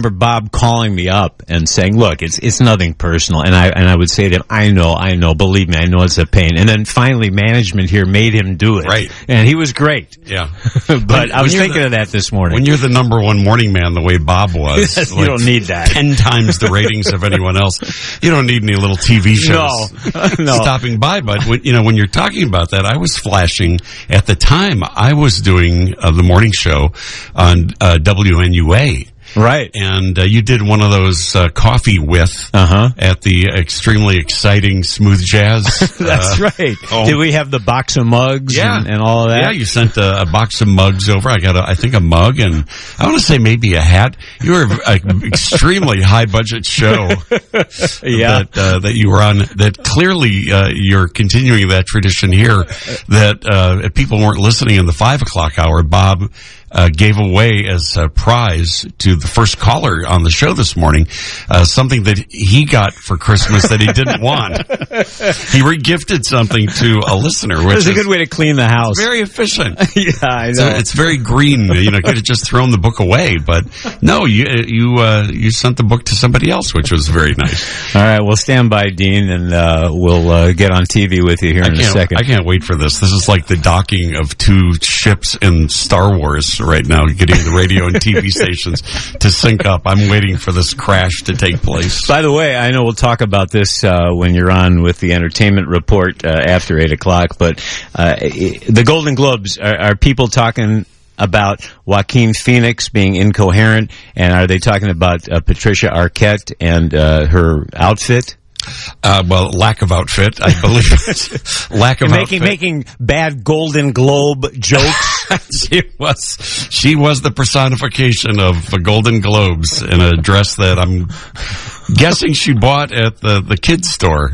Bob calling me up and saying, look, it's nothing personal. And I would say to him, I know, believe me, I know it's a pain. And then finally management here made him do it. Right. And he was great. Yeah. But I was thinking of that this morning. When you're the number one morning man the way Bob was. You don't need that. 10 times the ratings of anyone else. You don't need any little TV shows No. stopping by. But when you're talking about that, I was flashing at the time. I was doing the morning show on WNUA. Right. And you did one of those coffee with at the extremely exciting Smooth Jazz. That's right. Did we have the box of mugs and all of that? Yeah, you sent a box of mugs over. I got, I think, a mug and I want to say maybe a hat. You were an extremely high-budget show that you were on. That clearly you're continuing that tradition here that if people weren't listening in the 5 o'clock hour, Bob gave away as a prize to the first caller on the show this morning something that he got for Christmas that he didn't want. He regifted something to a listener, which is a good way to clean the house. Very efficient. Yeah, I know. So it's very green. Could have just thrown the book away, but no, you sent the book to somebody else, which was very nice. All right, we'll stand by, Dean, and we'll get on TV with you here in a second. I can't wait for this. This is like the docking of two ships in Star Wars right now, getting the radio and TV stations to sync up. I'm waiting for this crash to take place. By the way, I know we'll talk about this when you're on with the entertainment report after 8 o'clock, but the Golden Globes, are people talking about Joaquin Phoenix being incoherent, and are they talking about Patricia Arquette and her outfit? Well, lack of outfit, I believe. Lack of outfit. Making bad Golden Globe jokes. She was the personification of the Golden Globes in a dress that I'm guessing she bought at the kids store.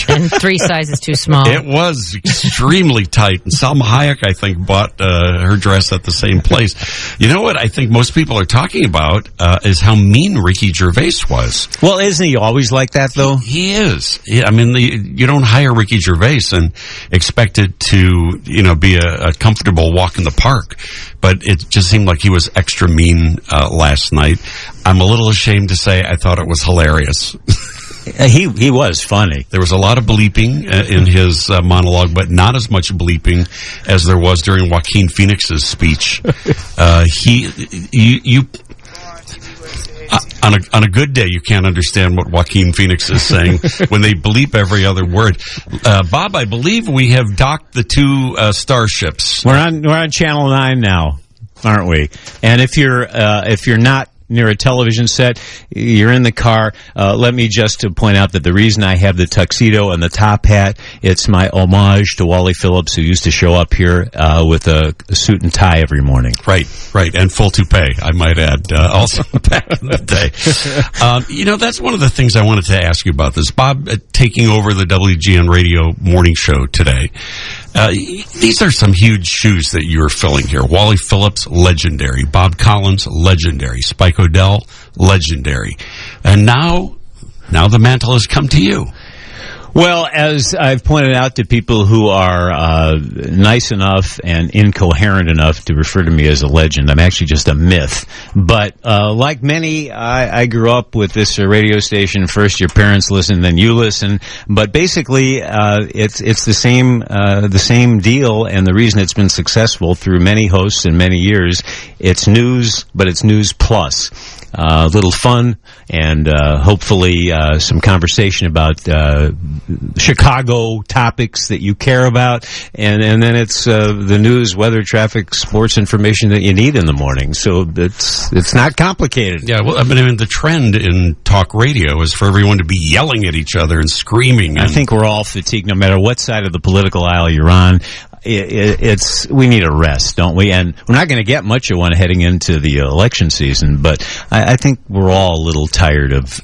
And 3 sizes too small. It was extremely tight. And Salma Hayek, I think, bought her dress at the same place. You know what I think most people are talking about is how mean Ricky Gervais was. Well, isn't he always like that, though? He is. I mean, you don't hire Ricky Gervais and expect it to, be a comfortable walk in the park. But it just seemed like he was extra mean last night. I'm a little ashamed to say I thought it was hilarious. He was funny. There was a lot of bleeping in his monologue, but not as much bleeping as there was during Joaquin Phoenix's speech. On a good day, you can't understand what Joaquin Phoenix is saying when they bleep every other word. Bob, I believe we have docked the 2 starships. We're on Channel 9 now, aren't we? And if you're not near a television set, you're in the car. Let me just point out that the reason I have the tuxedo and the top hat, it's my homage to Wally Phillips, who used to show up here with a suit and tie every morning. Right, and full toupee, I might add, also back in the day. That's one of the things I wanted to ask you about this. Bob, taking over the WGN radio morning show today. These are some huge shoes that you're filling here. Wally Phillips, legendary. Bob Collins, legendary. Spike O'Dell, legendary. And now the mantle has come to you. Well, as I've pointed out to people who are nice enough and incoherent enough to refer to me as a legend, I'm actually just a myth. But like many, I grew up with this radio station. First your parents listen, then you listen. But basically, it's the same deal, and the reason it's been successful through many hosts and many years, it's news, but it's news plus. A little fun and hopefully some conversation about Chicago topics that you care about, and then it's the news, weather, traffic, sports information that you need in the morning. So it's not complicated. Yeah, well, I mean, the trend in talk radio is for everyone to be yelling at each other and screaming. I think we're all fatigued, no matter what side of the political aisle you're on. we need a rest, don't we? And we're not going to get much of one heading into the election season, but I think we're all a little tired of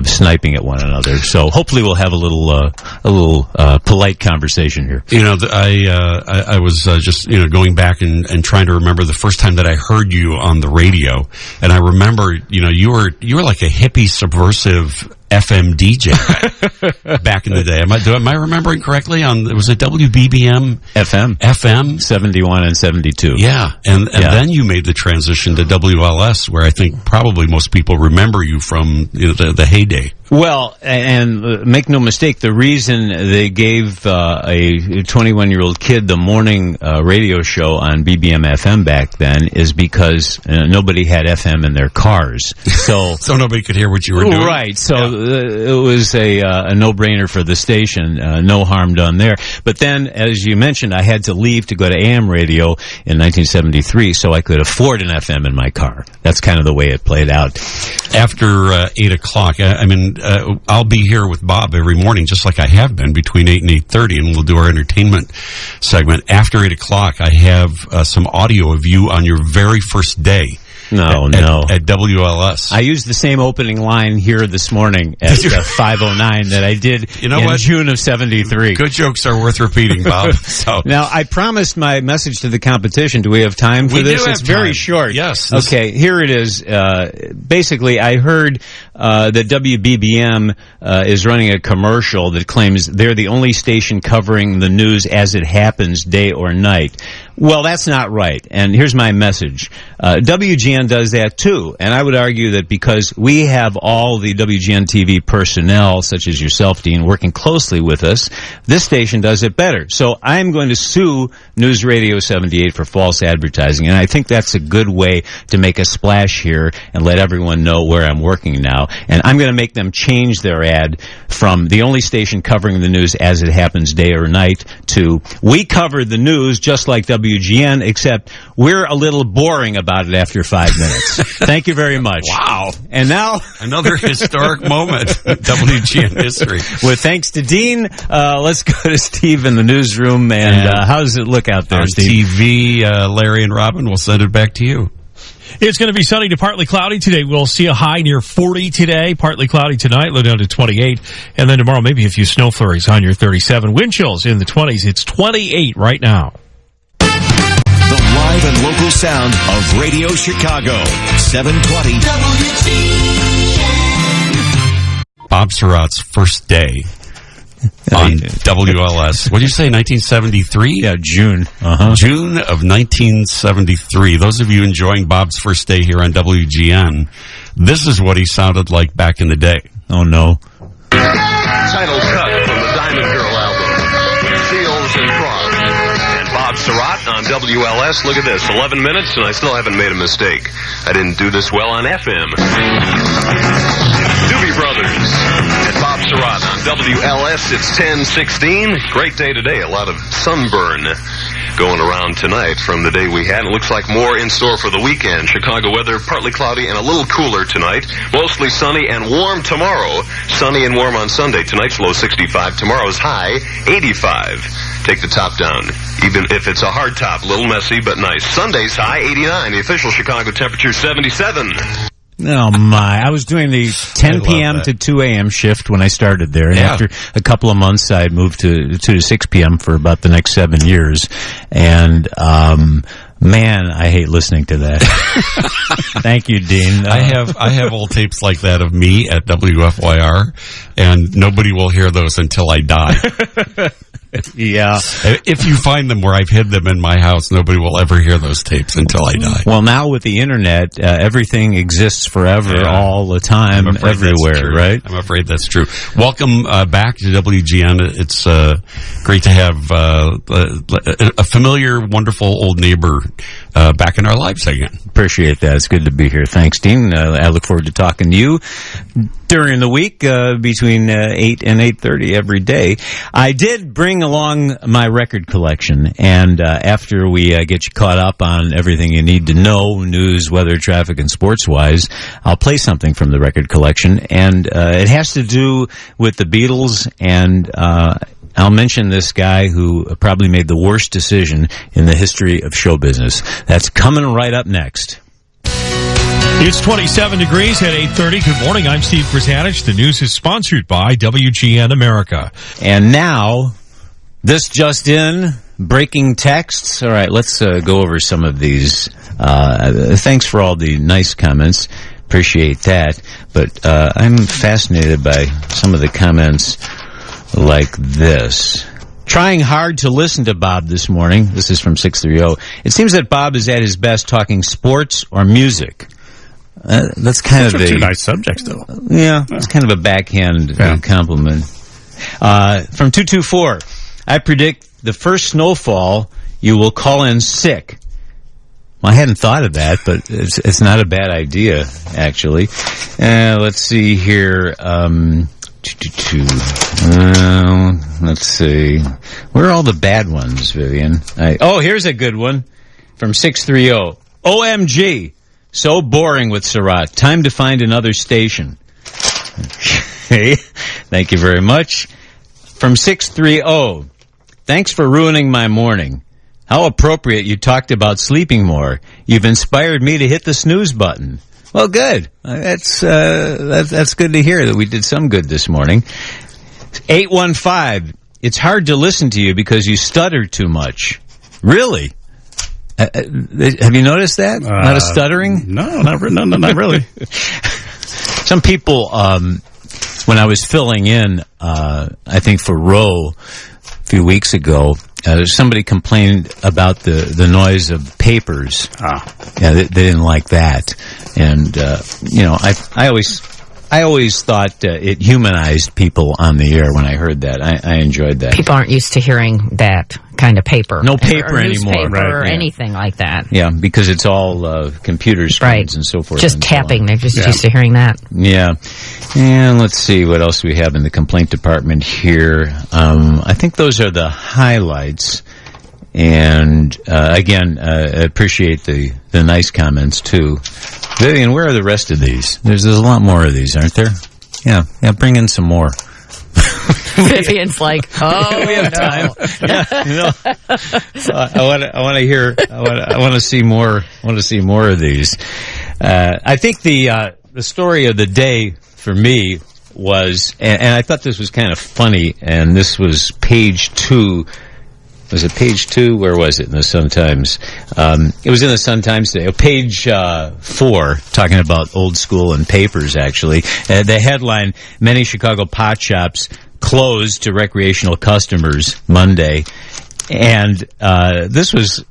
sniping at one another. So hopefully we'll have a little polite conversation here. You know, I was just going back and trying to remember the first time that I heard you on the radio, and I remember you were like a hippie subversive FM DJ back in the day. Am I remembering correctly? Was it WBBM FM 71 and 72? Yeah, and then you made the transition to WLS, where I think probably most people remember you from the heyday. Well, and make no mistake, the reason they gave a 21-year-old kid the morning radio show on BBM FM back then is because nobody had FM in their cars. So nobody could hear what you were doing. Right. So it was a no-brainer for the station. No harm done there. But then, as you mentioned, I had to leave to go to AM radio in 1973 so I could afford an FM in my car. That's kind of the way it played out. After 8 o'clock, I'll be here with Bob every morning, just like I have been, between 8 and 8:30, and we'll do our entertainment segment. After 8 o'clock, I have some audio of you on your very first day. At WLS. I used the same opening line here this morning at 5:09 that I did in June of 73. Good jokes are worth repeating, Bob. So. Now, I promised my message to the competition. Do we have time for this? It's very short. Yes. Okay, here it is. Basically, I heard that WBBM is running a commercial that claims they're the only station covering the news as it happens, day or night. Well, that's not right. And here's my message. WGN does that too. And I would argue that because we have all the WGN TV personnel, such as yourself, Dean, working closely with us, this station does it better. So I'm going to sue News Radio 78 for false advertising. And I think that's a good way to make a splash here and let everyone know where I'm working now. And I'm going to make them change their ad from the only station covering the news as it happens, day or night, to we cover the news just like WGN, except we're a little boring about it after 5 minutes. Thank you very much. Wow. And now another historic moment in WGN history. Well, thanks to Dean. Let's go to Steve in the newsroom. And how does it look out there, on Steve? TV, Larry and Robin, we'll send it back to you. It's going to be sunny to partly cloudy today. We'll see a high near 40 today, partly cloudy tonight, low down to 28. And then tomorrow, maybe a few snow flurries on your 37. Wind chills in the 20s. It's 28 right now. The live and local sound of Radio Chicago. 720 WGN. Bob Sirott's first day on WLS. What did you say, 1973? Yeah, June. June of 1973. Those of you enjoying Bob's first day here on WGN, this is what he sounded like back in the day. Oh, no. Title cut from the Diamond Girl album, Seals and Frogs. And Bob Sirott on WLS. Look at this, 11 minutes, and I still haven't made a mistake. I didn't do this well on FM. Doobie Brothers and Bob Sirott on WLS. It's 10:16. Great day today. A lot of sunburn going around tonight from the day we had. It looks like more in store for the weekend. Chicago weather, partly cloudy and a little cooler tonight. Mostly sunny and warm tomorrow. Sunny and warm on Sunday. Tonight's low 65. Tomorrow's high 85. Take the top down. Even if it's a hard top, a little messy, but nice. Sunday's high 89. The official Chicago temperature 77. Oh, my. I was doing the 10 p.m. to 2 a.m. shift when I started there. And after a couple of months, I moved to 2 to 6 p.m. for about the next 7 years. And, man, I hate listening to that. Thank you, Dean. I have old tapes like that of me at WFYR, and nobody will hear those until I die. Yeah. If you find them where I've hid them in my house, nobody will ever hear those tapes until I die. Well, now with the internet, everything exists forever, all the time, everywhere, right? I'm afraid that's true. Welcome back to WGN. It's great to have a familiar, wonderful old neighbor back in our lives again. Appreciate that. It's good to be here. Thanks, Dean. I look forward to talking to you during the week between 8 and 8:30 every day. I did bring along my record collection, and after we get you caught up on everything you need to know, news, weather, traffic, and sports-wise, I'll play something from the record collection, and it has to do with the Beatles and I'll mention this guy who probably made the worst decision in the history of show business. That's coming right up next. It's 27 degrees at 8:30. Good morning. I'm Steve Grzanich. The news is sponsored by WGN America. And now, this just in, breaking texts. All right, let's go over some of these. Thanks for all the nice comments. Appreciate that. But I'm fascinated by some of the comments like this. Trying hard to listen to Bob this morning. This is from 630. It seems that Bob is at his best talking sports or music. That's kind of two nice subjects, though. Yeah, it's kind of a backhand compliment. From 224, I predict the first snowfall you will call in sick. Well, I hadn't thought of that, but it's not a bad idea, actually. Let's see here. Let's see. Where are all the bad ones, Vivian? Here's a good one from 630. OMG. So boring with Sirott. Time to find another station. Okay. Thank you very much. From 630. Thanks for ruining my morning. How appropriate you talked about sleeping more. You've inspired me to hit the snooze button. Well, good. That's good to hear that we did some good this morning. 815. It's hard to listen to you because you stutter too much. Really? Have you noticed that? Not a stuttering? No, not really. Some people, when I was filling in, I think for Roe a few weeks ago, somebody complained about the noise of papers. Yeah, they didn't like that. And, I always thought it humanized people on the air when I heard that. I enjoyed that. People aren't used to hearing that kind of paper. No paper anymore. Or anything like that. Yeah, because it's all computer screens and so forth. Just tapping. They're just used to hearing that. Yeah. And let's see what else we have in the complaint department here. I think those are the highlights. And again, I appreciate the nice comments, too. Vivian, where are the rest of these? There's a lot more of these, aren't there? Yeah, bring in some more. Vivian's like, we have time. Yeah, I want to hear. I want to see more. I want to see more of these. I think the story of the day for me was, and I thought this was kind of funny. And this was page 2. Was it page 2? Where was it in the Sun-Times? It was in the Sun-Times today. Page 4, talking about old school and papers, actually. The headline, many Chicago pot shops closed to recreational customers Monday. And this was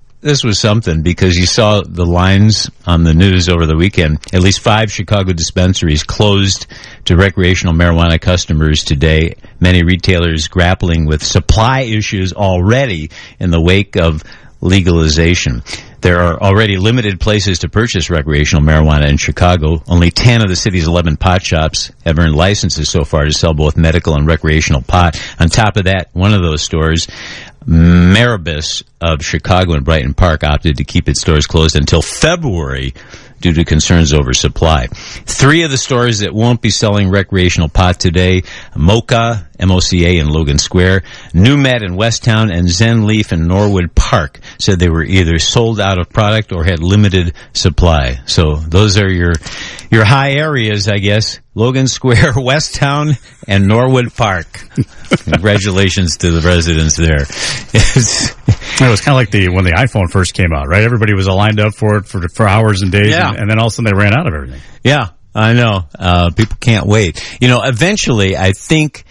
something, because you saw the lines on the news over the weekend. At least 5 Chicago dispensaries closed to recreational marijuana customers today. Many retailers grappling with supply issues already in the wake of legalization. There are already limited places to purchase recreational marijuana in Chicago. Only 10 of the city's 11 pot shops have earned licenses so far to sell both medical and recreational pot. On top of that, one of those stores, Maribus of Chicago and Brighton Park, opted to keep its stores closed until February due to concerns over supply. 3 of the stores that won't be selling recreational pot today, Mocha, MOCA in Logan Square, New Med in Westtown, and Zen Leaf in Norwood Park, said they were either sold out of product or had limited supply. So those are your high areas, I guess. Logan Square, Westtown, and Norwood Park. Congratulations to the residents there. It was kind of like when the iPhone first came out, right? Everybody was lined up for it for hours and days, and then all of a sudden they ran out of everything. Yeah, I know. People can't wait. Eventually, I think,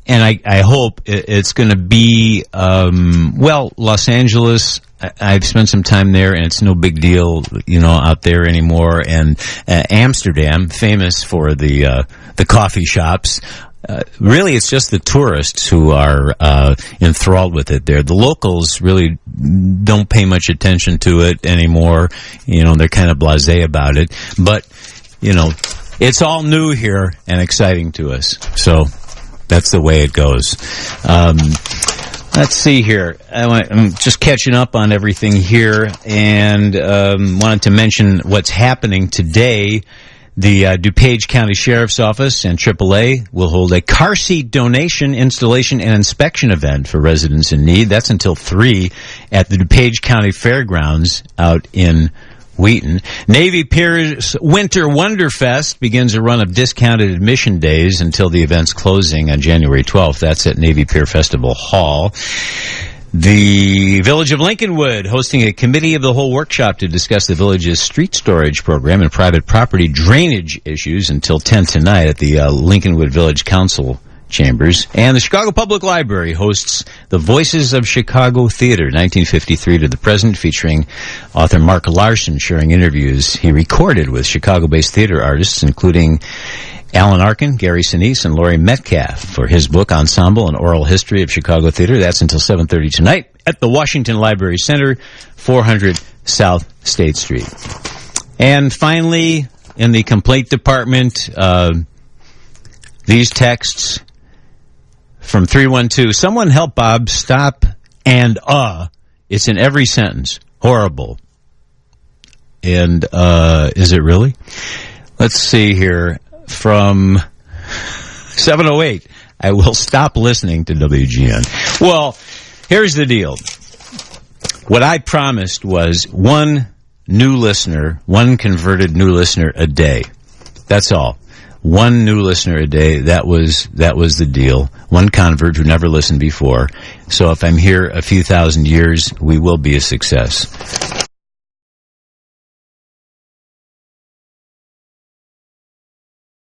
and I hope it's going to be, Los Angeles, I've spent some time there, and it's no big deal, out there anymore. And Amsterdam, famous for the coffee shops. Really, it's just the tourists who are enthralled with it there. The locals really don't pay much attention to it anymore. They're kind of blasé about it. But, it's all new here and exciting to us. So that's the way it goes. Let's see here. I'm just catching up on everything here, and wanted to mention what's happening today. The DuPage County Sheriff's Office and AAA will hold a car seat donation, installation, and inspection event for residents in need. That's until 3 at the DuPage County Fairgrounds out in Wheaton. Navy Pier's Winter Wonderfest begins a run of discounted admission days until the event's closing on January 12th. That's at Navy Pier Festival Hall. The Village of Lincolnwood hosting a committee of the whole workshop to discuss the village's street storage program and private property drainage issues until 10 tonight at the Lincolnwood Village Council chambers. And the Chicago Public Library hosts the Voices of Chicago Theater, 1953 to the present, featuring author Mark Larson sharing interviews he recorded with Chicago-based theater artists, including Alan Arkin, Gary Sinise, and Laurie Metcalf for his book, Ensemble and Oral History of Chicago Theater. That's until 7:30 tonight at the Washington Library Center, 400 South State Street. And finally, in the complaint department, these texts from 312. Someone help Bob stop and it's in every sentence. Horrible. And is it really? Let's see here. From 708, I will stop listening to WGN. Well, here's the deal. What I promised was one new listener, one converted new listener a day. That's all. One new listener a day. That was the deal. One convert who never listened before. So if I'm here a few thousand years, we will be a success.